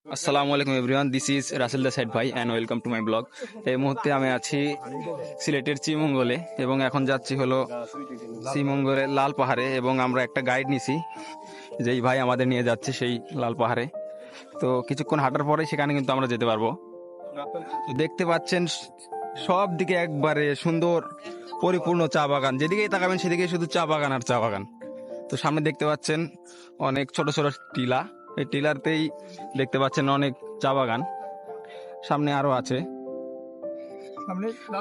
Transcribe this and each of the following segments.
আসসালামু আলাইকুম everyone, this is Rasel the side ভাই and welcome to my blog. এই মুহূর্তে আমি আছি সিলেটের শ্রীমঙ্গলে এবং এখন যাচ্ছি হলো শ্রীমঙ্গলের লাল পাহাড়ে এবং আমরা একটা গাইড নিছি, যেই ভাই আমাদের নিয়ে যাচ্ছে সেই লাল পাহাড়ে। তো কিছুক্ষণ হাঁটার পরে সেখানে কিন্তু আমরা যেতে পারবো। তো দেখতে পাচ্ছেন সব দিকে একবারে সুন্দর পরিপূর্ণ চা বাগান, যেদিকেই তাকাবেন সেদিকে শুধু চা বাগান আর চা বাগান। তো সামনে দেখতে পাচ্ছেন অনেক ছোট ছোট টিলা, এই টিলারতেই দেখতে পাচ্ছেন অনেক চা বাগান, সামনে আরো আছে।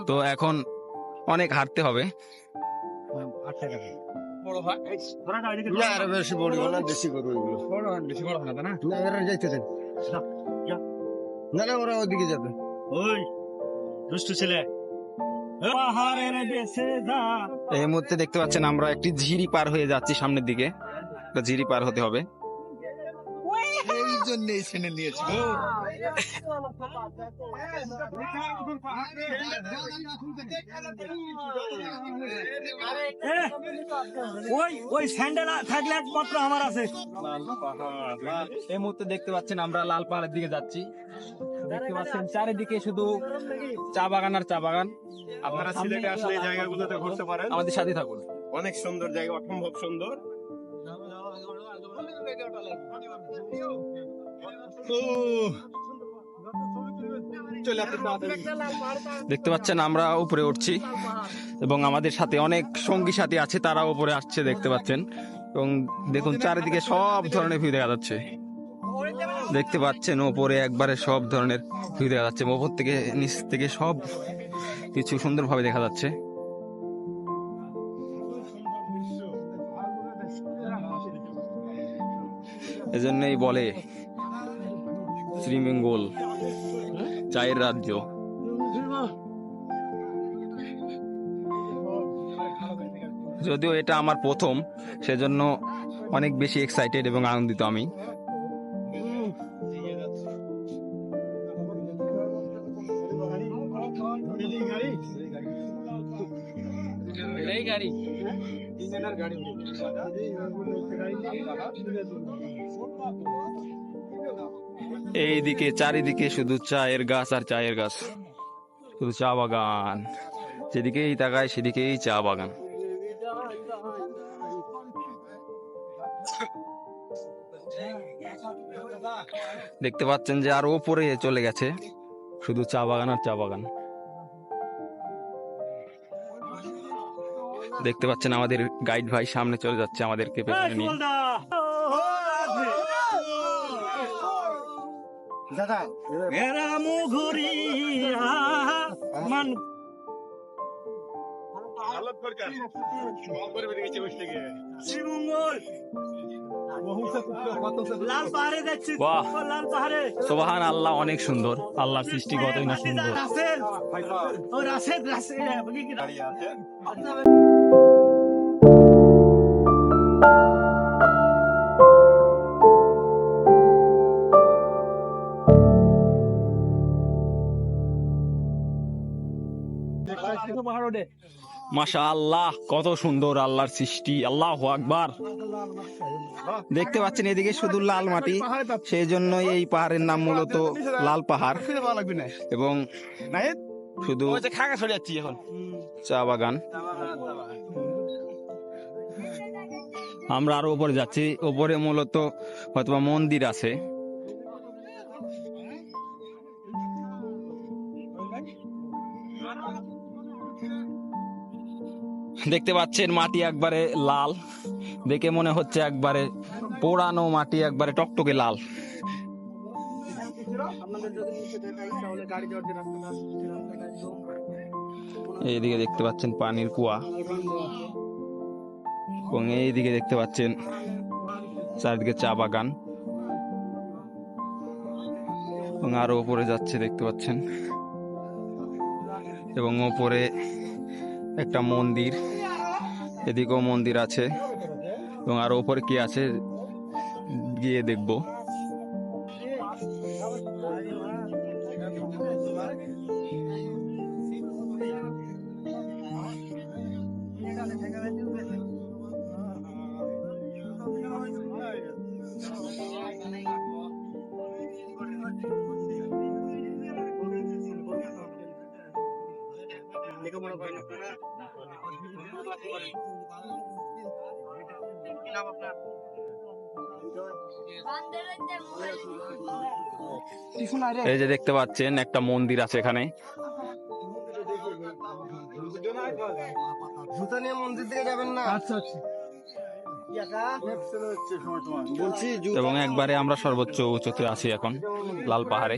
তো এখন অনেক হাঁটতে হবে। ওরা ওদিকে যাবে। ওই দুষ্টু ছেলে, এই মুহূর্তে দেখতে পাচ্ছেন আমরা একটি ঝিরি পার হয়ে যাচ্ছি, সামনের দিকে একটা ঝিরি পার হতে হবে। এই জন্য এই চ্যানেল নিয়েছি। ওই স্যান্ডেল থাকলে একমাত্র আমার আছে। এই মুহূর্তে দেখতে পাচ্ছেন আমরা লাল পাহাড়ের দিকে যাচ্ছি। দেখতে পাচ্ছেন চারিদিকে শুধু চা বাগান আর চা বাগান। আপনারা সিলেটে আসলে এই জায়গাগুলোতে ঘুরতে পারেন, আমাদের সাথে থাকুন। অনেক সুন্দর জায়গা, অসম্ভব সুন্দর। দেখতে পাচ্ছেন আমরা উপরে উঠছি এবং আমাদের সাথে অনেক সঙ্গী সাথী আছে, তারা উপরে আসছে দেখতে পাচ্ছেন। এবং দেখুন চারিদিকে সব ধরনের ভিউ দেখা যাচ্ছে। দেখতে পাচ্ছেন ওপরে একবারে সব ধরনের ভিউ দেখা যাচ্ছে, ওপর থেকে নিচ থেকে সব কিছু সুন্দরভাবে দেখা যাচ্ছে। এজন্যই বলে শ্রীমঙ্গল চায়ের রাজ্য। যদিও এটা আমার প্রথম, সেজন্য অনেক বেশি এক্সাইটেড এবং আনন্দিত আমি। এইদিকে চারিদিকে শুধু চায়ের গাছ আর চায়ের গাছ, শুধু চা বাগান, যেদিকেই তাকায় সেদিকেই চা বাগান। দেখতে পাচ্ছেন যে আরো উপরে চলে গেছে, শুধু চা বাগান আর চা বাগান। দেখতে পাচ্ছেন আমাদের গাইড ভাই সামনে চলে যাচ্ছে আমাদেরকে পেছনে নিয়ে। দাদা লাল পাহাড়ে যাচ্ছি। বাহ, লাল পাহাড়ে সুবহান আল্লাহ, অনেক সুন্দর। আল্লাহর সৃষ্টি কতই না সুন্দর। মাশাআল্লাহ, কত সুন্দর আল্লাহর সৃষ্টি। আল্লাহু আকবার। দেখতে পাচ্ছেন এদিকে শুধু লাল মাটি, সেই জন্য এই পাহাড়ের নাম মূলত লাল পাহাড় এবং শুধু চা বাগান। আমরা আরো উপরে যাচ্ছি, উপরে মূলত হয়তোবা মন্দির আছে। দেখতে পাচ্ছেন মাটি একবারে লাল, দেখে মনে হচ্ছে একবারে পোড়ানো মাটি, একবারে টকটকে লাল। এইদিকে দেখতে পাচ্ছেন পানির কুয়া এবং এইদিকে দেখতে পাচ্ছেন চারিদিকে চা বাগান এবং আরো উপরে যাচ্ছে দেখতে পাচ্ছেন, এবং উপরে একটা মন্দির, এদিকেও মন্দির আছে এবং আরো উপরে কি আছে গিয়ে দেখবো। এই যে দেখতে পাচ্ছেন একটা মন্দির আছে এখানে। জুতা নিয়ে মন্দির দিকে যাবেন না। আচ্ছা বলছি এবং একবারে আমরা সর্বোচ্চ উঁচুতে আছি এখন লাল পাহাড়ে।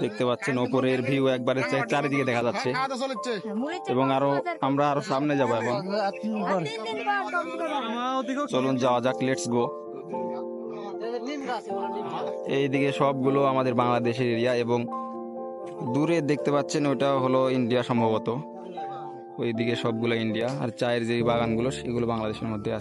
দেখতে পাচ্ছেন ওপরের ভিউ একবারে চারিদিকে দেখা যাচ্ছে এবং আমরা আরো সামনে যাবো এখন। চলুন যাওয়া যাক, লেটস গো। এইদিকে সবগুলো আমাদের বাংলাদেশের এরিয়া এবং দূরে দেখতে পাচ্ছেন ওটা হলো ইন্ডিয়া সম্ভবত। ওইদিকে সবগুলো ইন্ডিয়া, আর চায়ের যে বাগানগুলো সেগুলো বাংলাদেশের মধ্যে আছে।